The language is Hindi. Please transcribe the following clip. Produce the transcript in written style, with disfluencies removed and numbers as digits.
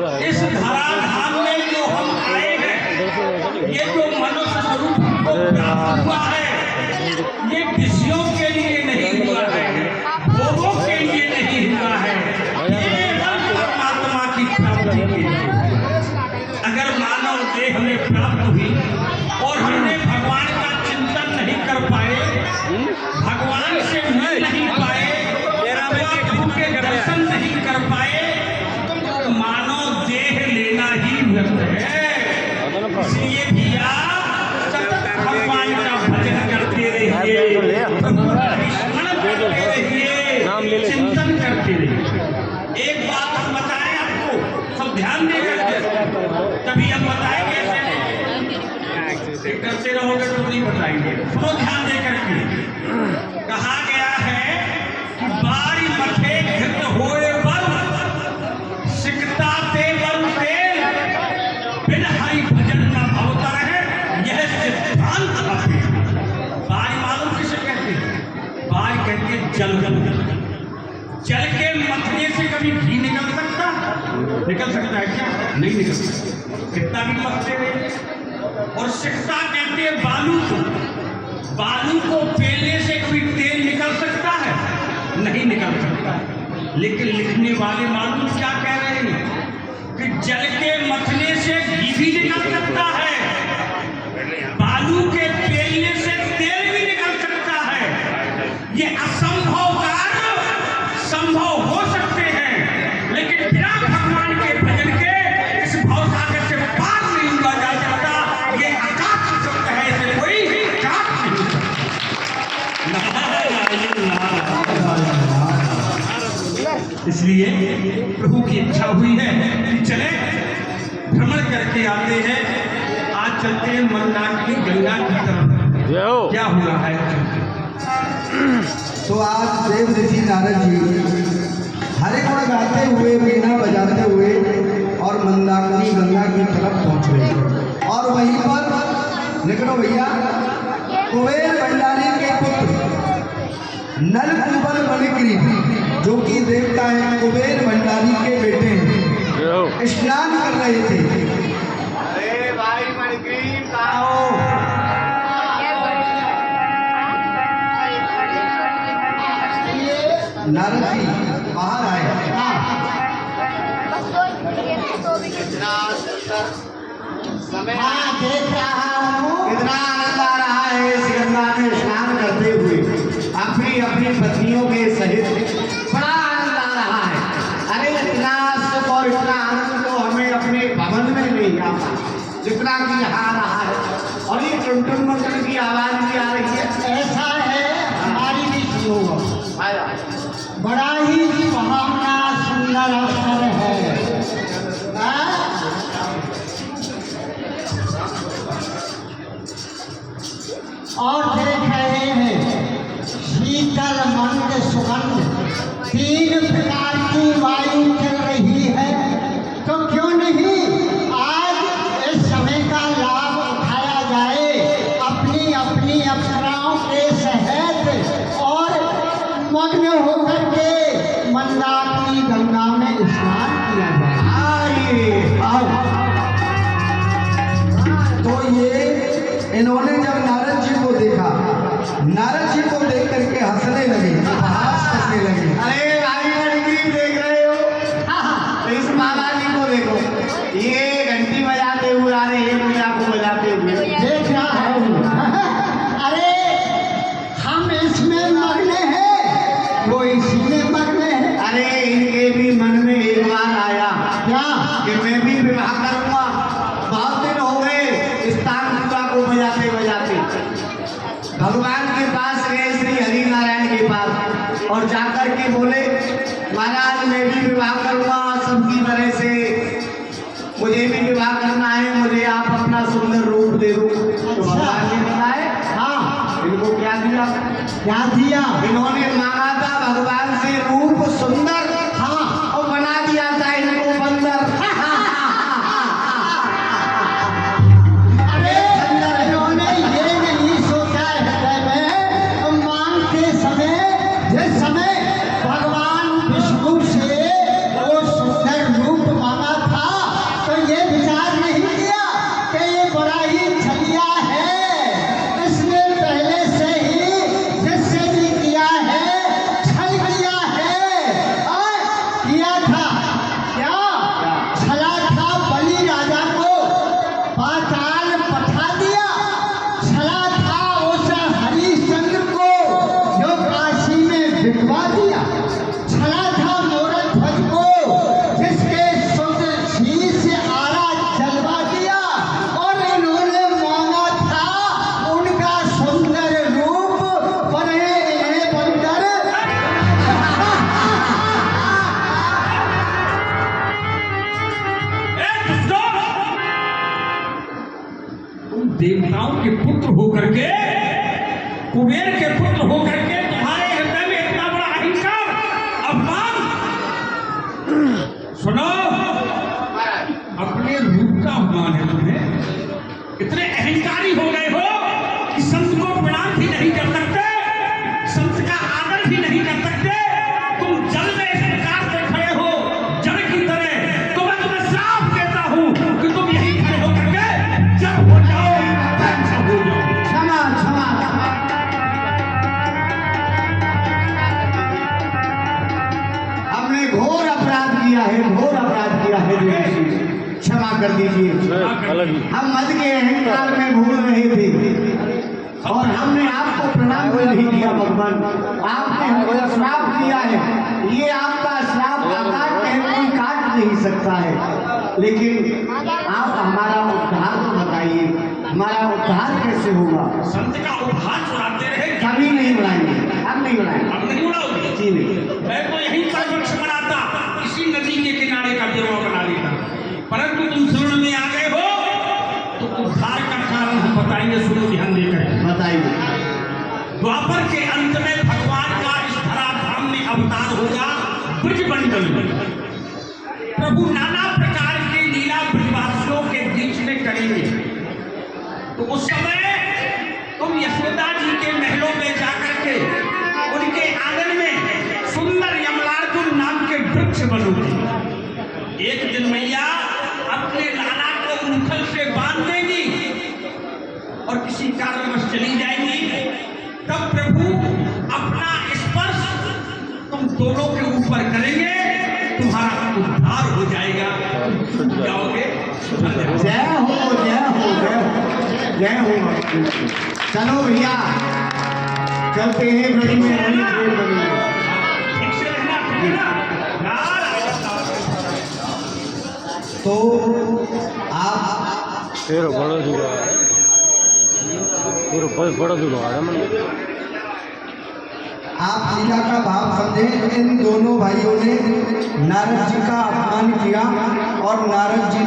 इस धराधाम में जो हम आए हैं, ये जो मनुष्य स्वरूप को प्राप्त हुआ है, ये विषयों के लिए नहीं हुआ है, भोगों के लिए नहीं हुआ है, केवल परमात्मा की प्राप्ति के लिए। अगर मानव देह में प्राप्त हुई और हमने भगवान का चिंतन नहीं कर पाए, भगवान से मिल नहीं पाए, प्रभु के दर्शन नहीं कर पाए, तो मानव देह लेना ही व्यर्थ है। इसलिए भैया सतत भगवान का भजन करते रहिए, स्मरण करते रहिए, चिंतन करते रहिए। एक बात हम बताएं आपको, सब ध्यान देकर के, तभी हम बताएंगे, ऐसे करते रहोगे तो नहीं बताएंगे। सुनो ध्यान देकर के, कहा गया है कि बारी मथे घृत होए बल, सिकता ते बल तेल, बिन हरि भजन न भवतर है, यह सिद्धांत है। बारी मालूम किसे कहते हैं? बारी कहते हैं जल। जल के मथने से कभी घी निकल सकता है? निकल सकता है क्या? नहीं निकल सकता, कितना भी मथते रहे। और सिकता कहते हैं बालू को। बालू को पेलने से कोई तेल निकल सकता है? नहीं निकल सकता। लेकिन लिखने वाले मालूम क्या कह रहे हैं कि जल के मथने से घी भी निकल सकता है, बालू के पेलने से तेल भी निकल सकता है। ये असंभव कार्य संभव हो सकते हैं, लेकिन बिना भगवान के भजन के इस भवसागर से पार नहीं हुआ जा सकता। ये आकाश सत्य है, इसे कोई काट नहीं सकता। इसलिए प्रभु की इच्छा हुई है कि चले भ्रमण करके आते हैं। आज चलते हैं मंदाकिनी गंगा की तरफ। क्या हुआ है? तो आज देव ऋषि नारद जी हरे गुण गाते हुए, वीणा बजाते हुए और मंदाकिनी गंगा की तरफ पहुंचे। और वहीं पर निकलो भैया, कुबेर भंडारी के पुत्र नलकूबर मणिग्रीव, जो कि देवता है, कुबेर भंडारी के बेटे हैं, स्नान कर रहे थे। अरे भाई मणिग्रीव आओ। नारद जी बाहर आए। इतना सुंदर समय देख रहा हूँ, इतना आनंद आ रहा है इस गंगा में स्नान करते हुए अपनी अपनी पत्नियों के सहित। बड़ा आनंद आ रहा है। अरे इतना सुख और इतना आनंद तो हमें अपने भवन में नहीं आता जितना कि यहाँ आ रहा है। और ये टुनटुन मंत्र की आवाज भी आ रही है। ऐसा है, हमारी भी योग आया। बड़ा ही सुहावना सुंदर अवसर है। और देख रहे हैं शीतल मंद सुगंध, 3 प्रकार की वायु चल रही है। तो क्यों नहीं आज इस समय का लाभ उठाया जाए, अपनी अपनी अप्सराओं के सहित और मग्न होकर के मंदाकिनी गंगा में स्नान किया जाए। आइए आओ। तो ये इन्होंने जब नारद जी को देखा, नारद जी को देख करके हंसने लगे, उपहास करने लगे। अरे भाई मणिग्रीव देख रहे हो? इस बाबा जी को देखो, ये घंटी बजाते हुए आ रहे हैं, पूजा को बजाते हुए। देख रहा हूँ। अरे हम इसमें मग्न हैं, वो इसी में मग्न है। अरे इनके भी मन में एक बार आया क्या? कि मैं भी विवाह करूंगा। बहुत दिन हो गए इस तानपुरा को बजाते बजाते। भगवान के पास गए, श्री हरि नारायण के पास, और जाकर के बोले महाराज मैं भी विवाह करूंगा सबकी तरह से, मुझे भी विवाह करना है, मुझे आप अपना सुंदर रूप दे दो। तो भगवान ने बताया हाँ, इनको क्या दिया? क्या दिया? इन्होंने मांगा था भगवान से रूप सुंदर, हाँ, और बना दिया था इनको बंदर। अरे इन्होंने ये नहीं सोचा हृदय में मांगते समय, जिस समय भगवान विष्णु से वो सुंदर रूप मांगा था, देवताओं के पुत्र होकर के, कुबेर के पुत्र होकर के तुम्हारे हृदय में इतना बड़ा अहंकार, अपमान। सुनो, अपने रूप का अपमान है तुम्हें। इतने अहंकारी हो गए हो कि संत को प्रणाम भी नहीं कर सकते, संत का आदर भी नहीं कर सकते। तुम जल में इस प्रकार से खड़े हो, जल की तरह। तो मैं तुम्हें श्राप देता हूं कि तुम यही खड़े हो करके जब हो जाओ, सब हो जाओ। क्षमा क्षमा क्षमा। हमने घोर अपराध किया है, घोर अपराध किया है देवर्षि, क्षमा कर दीजिए। हम मद के अहंकार में भूल रहे थे और हमने आपको प्रणाम भी नहीं किया भगवान। आपने हमको श्राप दिया है, ये आपका श्राप आकाट है, कोई काट नहीं सकता है। लेकिन आप हमारा उद्धार तो बताइए, हमारा उद्धार कैसे होगा? संत का उपहार चुराते रहे, कभी नहीं बुलाएंगे, अब नहीं बुलाएंगे। अब नहीं उड़ाओगे। जी नहीं। मैं तो यहीं पर वृक्ष बनाता, इसी नदी के किनारे का देवा बना लेता, परंतु तुम शरण में आ गए हो तो उद्धार का कारण हम बताएंगे। सुनो ध्यान देकर, बताइए। द्वापर के अंत में भगवान का इस धराधाम में अवतार होगा ब्रजमंडल में। प्रभु नाना प्रकार की लीला ब्रजवासियों के बीच में करेंगे। तो उस समय तुम यशोदा जी के महलों में जाकर के उनके आंगन में सुंदर यमलार्जुन नाम के वृक्ष बनोगे। एक दिन मैया अपने लाला को उंगल से बांध देगी और किसी कारणवश चली जाएगी। तब प्रभु अपना स्पर्श तुम दोनों के ऊपर करेंगे, तुम्हारा उद्धार हो जाएगा, तुम जाओगे। जय हो जय हो जय हो जय हो। चलो भैया चलते हैं ब्रज में। ठीक से रहना, ठीक है ना? तो आप फिर बड़ा जुड़ा फिर बड़ा जुड़ा है मन। आप लीला का भाव समझे। इन दोनों भाइयों ने नारद जी का अपमान किया और नारद जी